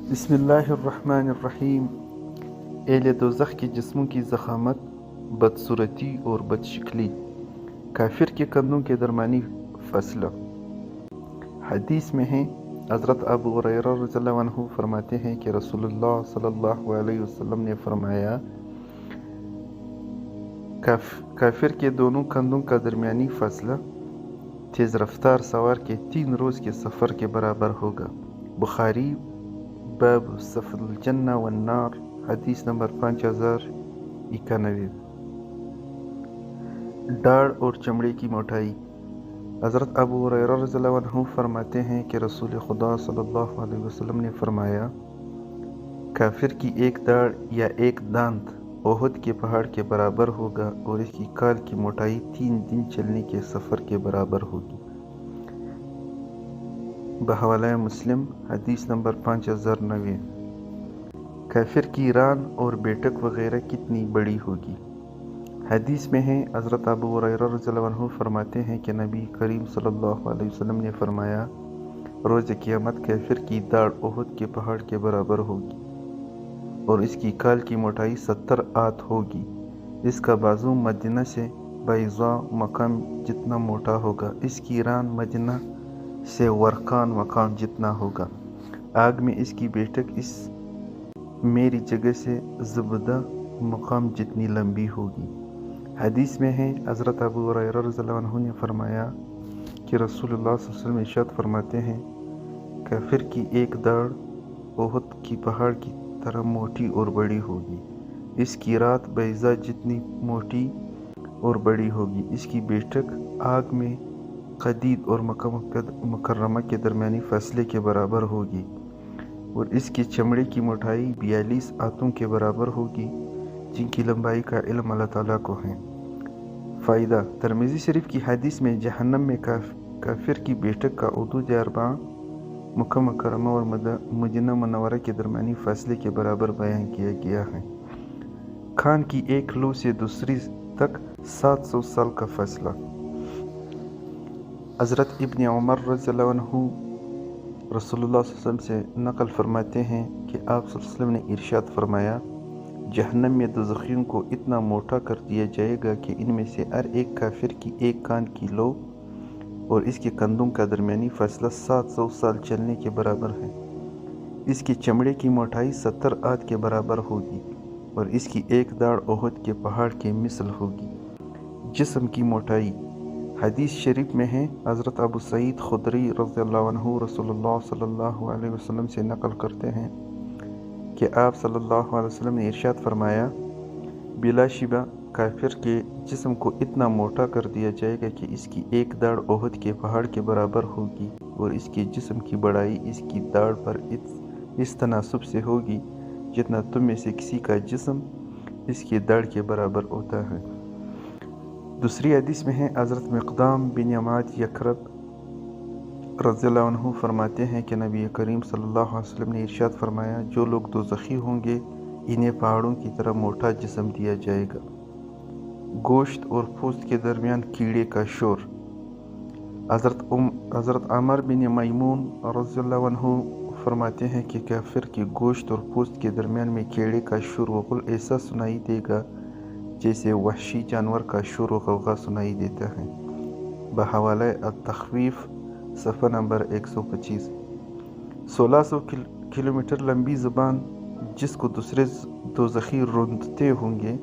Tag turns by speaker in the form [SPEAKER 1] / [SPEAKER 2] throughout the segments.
[SPEAKER 1] بسم اللہ الرحمن الرحیم۔ اہل دوزخ کے جسموں کی ضخامت، بدصورتی اور بدشکلی، کافر کے کندھوں کے درمیانی فاصلہ۔ حدیث میں ہے، حضرت ابو ہریرہ رضی اللہ عنہ فرماتے ہیں کہ رسول اللہ صلی اللہ علیہ وسلم نے فرمایا، کافر کے دونوں کندھوں کا درمیانی فاصلہ تیز رفتار سوار کے 3 روز کے سفر کے برابر ہوگا۔ بخاری، باب سفر الجنہ والنار، حدیث نمبر 5091۔ داڑھ اور چمڑے کی موٹائی۔ حضرت ابو ہریرہ رضی اللہ عنہ فرماتے ہیں کہ رسول خدا صلی اللہ علیہ وسلم نے فرمایا، کافر کی ایک داڑھ یا ایک دانت احد کے پہاڑ کے برابر ہوگا اور اس کی کال کی موٹائی 3 دن چلنے کے سفر کے برابر ہوگی۔ بحوالہ مسلم، حدیث نمبر 5090۔ کافر کی ران اور بیٹک وغیرہ کتنی بڑی ہوگی؟ حدیث میں ہے، حضرت ابو ہریرہ رضی اللہ عنہ فرماتے ہیں کہ نبی کریم صلی اللہ علیہ وسلم نے فرمایا، روز قیامت کافر کی داڑھ احد کے پہاڑ کے برابر ہوگی اور اس کی کال کی موٹائی 70 آت ہوگی۔ اس کا بازو مدینہ سے بیضاء مقام جتنا موٹا ہوگا، اس کی ران مدینہ سے ورقان مقام جتنا ہوگا۔ آگ میں اس کی بیٹک اس میری جگہ سے زبدہ مقام جتنی لمبی ہوگی۔ حدیث میں ہے، حضرت ابو ہریرہ رضی اللہ عنہ نے فرمایا کہ رسول اللہ صلی اللہ علیہ وسلم ارشاد فرماتے ہیں، کافر کی ایک داڑھ احد کی پہاڑ کی طرح موٹی اور بڑی ہوگی، اس کی رات بیضاء جتنی موٹی اور بڑی ہوگی، اس کی بیٹک آگ میں قدید اور مکہ مکرمہ کے درمیانی فاصلے کے برابر ہوگی اور اس کی چمڑے کی موٹائی 42 آتوں کے برابر ہوگی، جن کی لمبائی کا علم اللہ تعالیٰ کو ہے۔ فائدہ: ترمذی شریف کی حدیث میں جہنم میں کافر کی بیٹک کا حدود 4 مکہ مکرمہ اور مدینہ منورہ کے درمیانی فاصلے کے برابر بیان کیا گیا ہے۔ کان کی ایک لو سے دوسری تک 700 سال کا فاصلہ۔ حضرت ابن عمر رضی اللہ عنہ رسول اللہ صلی اللہ علیہ وسلم سے نقل فرماتے ہیں کہ آپ صلی اللہ علیہ وسلم نے ارشاد فرمایا، جہنم میں دوزخیوں کو اتنا موٹا کر دیا جائے گا کہ ان میں سے ہر ایک کافر کی ایک کان کی لو اور اس کے کندھوں کا درمیانی فاصلہ 700 سال چلنے کے برابر ہے۔ اس کی چمڑے کی موٹائی 70 آت کے برابر ہوگی اور اس کی ایک داڑھ احد کے پہاڑ کے مثل ہوگی۔ جسم کی موٹائی۔ حدیث شریف میں ہے، حضرت ابو سعید خدری رضی اللہ عنہ رسول اللہ صلی اللہ علیہ وسلم سے نقل کرتے ہیں کہ آپ صلی اللہ علیہ وسلم نے ارشاد فرمایا، بلا شبہ کافر کے جسم کو اتنا موٹا کر دیا جائے گا کہ اس کی ایک داڑھ احد کے پہاڑ کے برابر ہوگی اور اس کے جسم کی بڑائی اس کی داڑھ پر اس تناسب سے ہوگی جتنا تم میں سے کسی کا جسم اس کی داڑھ کے برابر ہوتا ہے۔ دوسری حدیث میں ہے، حضرت مقدام بن معد یکرب رضی اللہ عنہ فرماتے ہیں کہ نبی کریم صلی اللہ علیہ وسلم نے ارشاد فرمایا، جو لوگ دوزخی ہوں گے انہیں پہاڑوں کی طرح موٹا جسم دیا جائے گا۔ گوشت اور پوست کے درمیان کیڑے کا شور۔ حضرت عمر بن میمون رضی اللہ عنہ فرماتے ہیں کہ کافر کے گوشت اور پوست کے درمیان میں کیڑے کا شور و غل ایسا سنائی دے گا جیسے وحشی جانور کا شور و غوغا سنائی دیتا ہے۔ بحوالہ التخویف، صفحہ نمبر 125۔ 1600 کلومیٹر لمبی زبان جس کو دوسرے دوزخی روندتے ہوں گے۔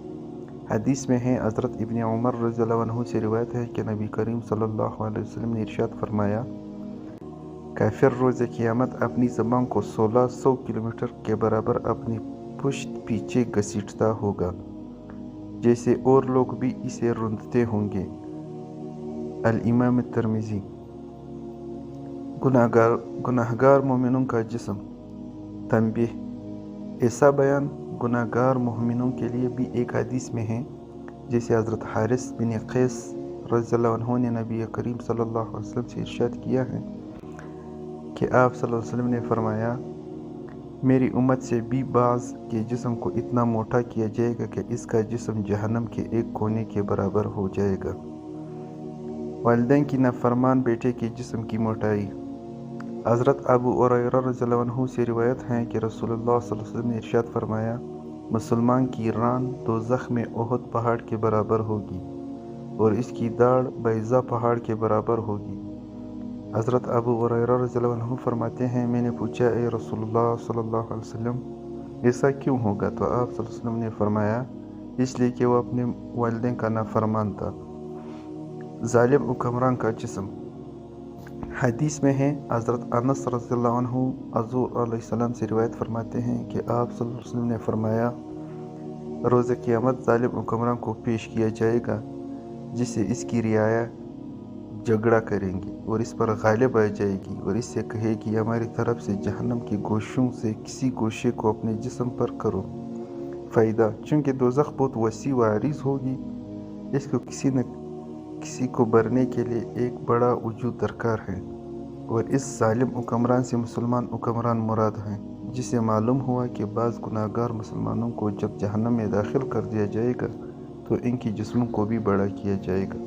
[SPEAKER 1] حدیث میں ہے، حضرت ابن عمر رضی اللہ عنہ سے روایت ہے کہ نبی کریم صلی اللہ علیہ وسلم نے ارشاد فرمایا، کافر روز قیامت اپنی زبان کو 1600 کلومیٹر کے برابر اپنی پشت پیچھے گھسیٹتا ہوگا، جیسے اور لوگ بھی اسے روندتے ہوں گے۔ الامام ترمذی۔ گناہگار مومنوں کا جسم۔ تنبیہ: ایسا بیان گناہگار مومنوں کے لیے بھی ایک حدیث میں ہے، جیسے حضرت حارث بن قیس رضی اللہ عنہ نے نبی کریم صلی اللہ علیہ وسلم سے ارشاد کیا ہے کہ آپ صلی اللہ علیہ وسلم نے فرمایا، میری امت سے بھی بعض کے جسم کو اتنا موٹا کیا جائے گا کہ اس کا جسم جہنم کے ایک کونے کے برابر ہو جائے گا۔ والدین کی نافرمان بیٹے کے جسم کی موٹائی۔ حضرت ابو ہریرہ رضی اللہ عنہ سے روایت ہے کہ رسول اللہ صلی اللہ علیہ وسلم نے ارشاد فرمایا، مسلمان کی ران دوزخ میں احد پہاڑ کے برابر ہوگی اور اس کی داڑھ بیضا پہاڑ کے برابر ہوگی۔ حضرت ابو ہریرہ رضی اللہ عنہ فرماتے ہیں، میں نے پوچھا، اے رسول اللہ صلی اللہ علیہ وسلم، ایسا کیوں ہوگا؟ تو آپ صلی اللہ علیہ وسلم نے فرمایا، اس لیے کہ وہ اپنے والدین کا نافرمان تھا۔ ظالم حکمران کا جسم۔ حدیث میں ہے، حضرت انس رضی اللہ عنہ حضور علیہ السلام سے روایت فرماتے ہیں کہ آپ صلی اللہ علیہ وسلم نے فرمایا، روز قیامت ظالم حکمران کو پیش کیا جائے گا جس سے اس کی رعایا جھگڑا کریں گی اور اس پر غالب آ جائے گی اور اس سے کہے گی، ہماری طرف سے جہنم کے گوشوں سے کسی گوشے کو اپنے جسم پر کرو۔ فائدہ: چونکہ دوزخ بہت وسیع و عریض ہوگی، اس کو کسی نہ کسی کو بھرنے کے لیے ایک بڑا وجود درکار ہے، اور اس ظالم حکمران سے مسلمان حکمران مراد ہیں، جس سے معلوم ہوا کہ بعض گناہگار مسلمانوں کو جب جہنم میں داخل کر دیا جائے گا تو ان کے جسموں کو بھی بڑا کیا جائے گا۔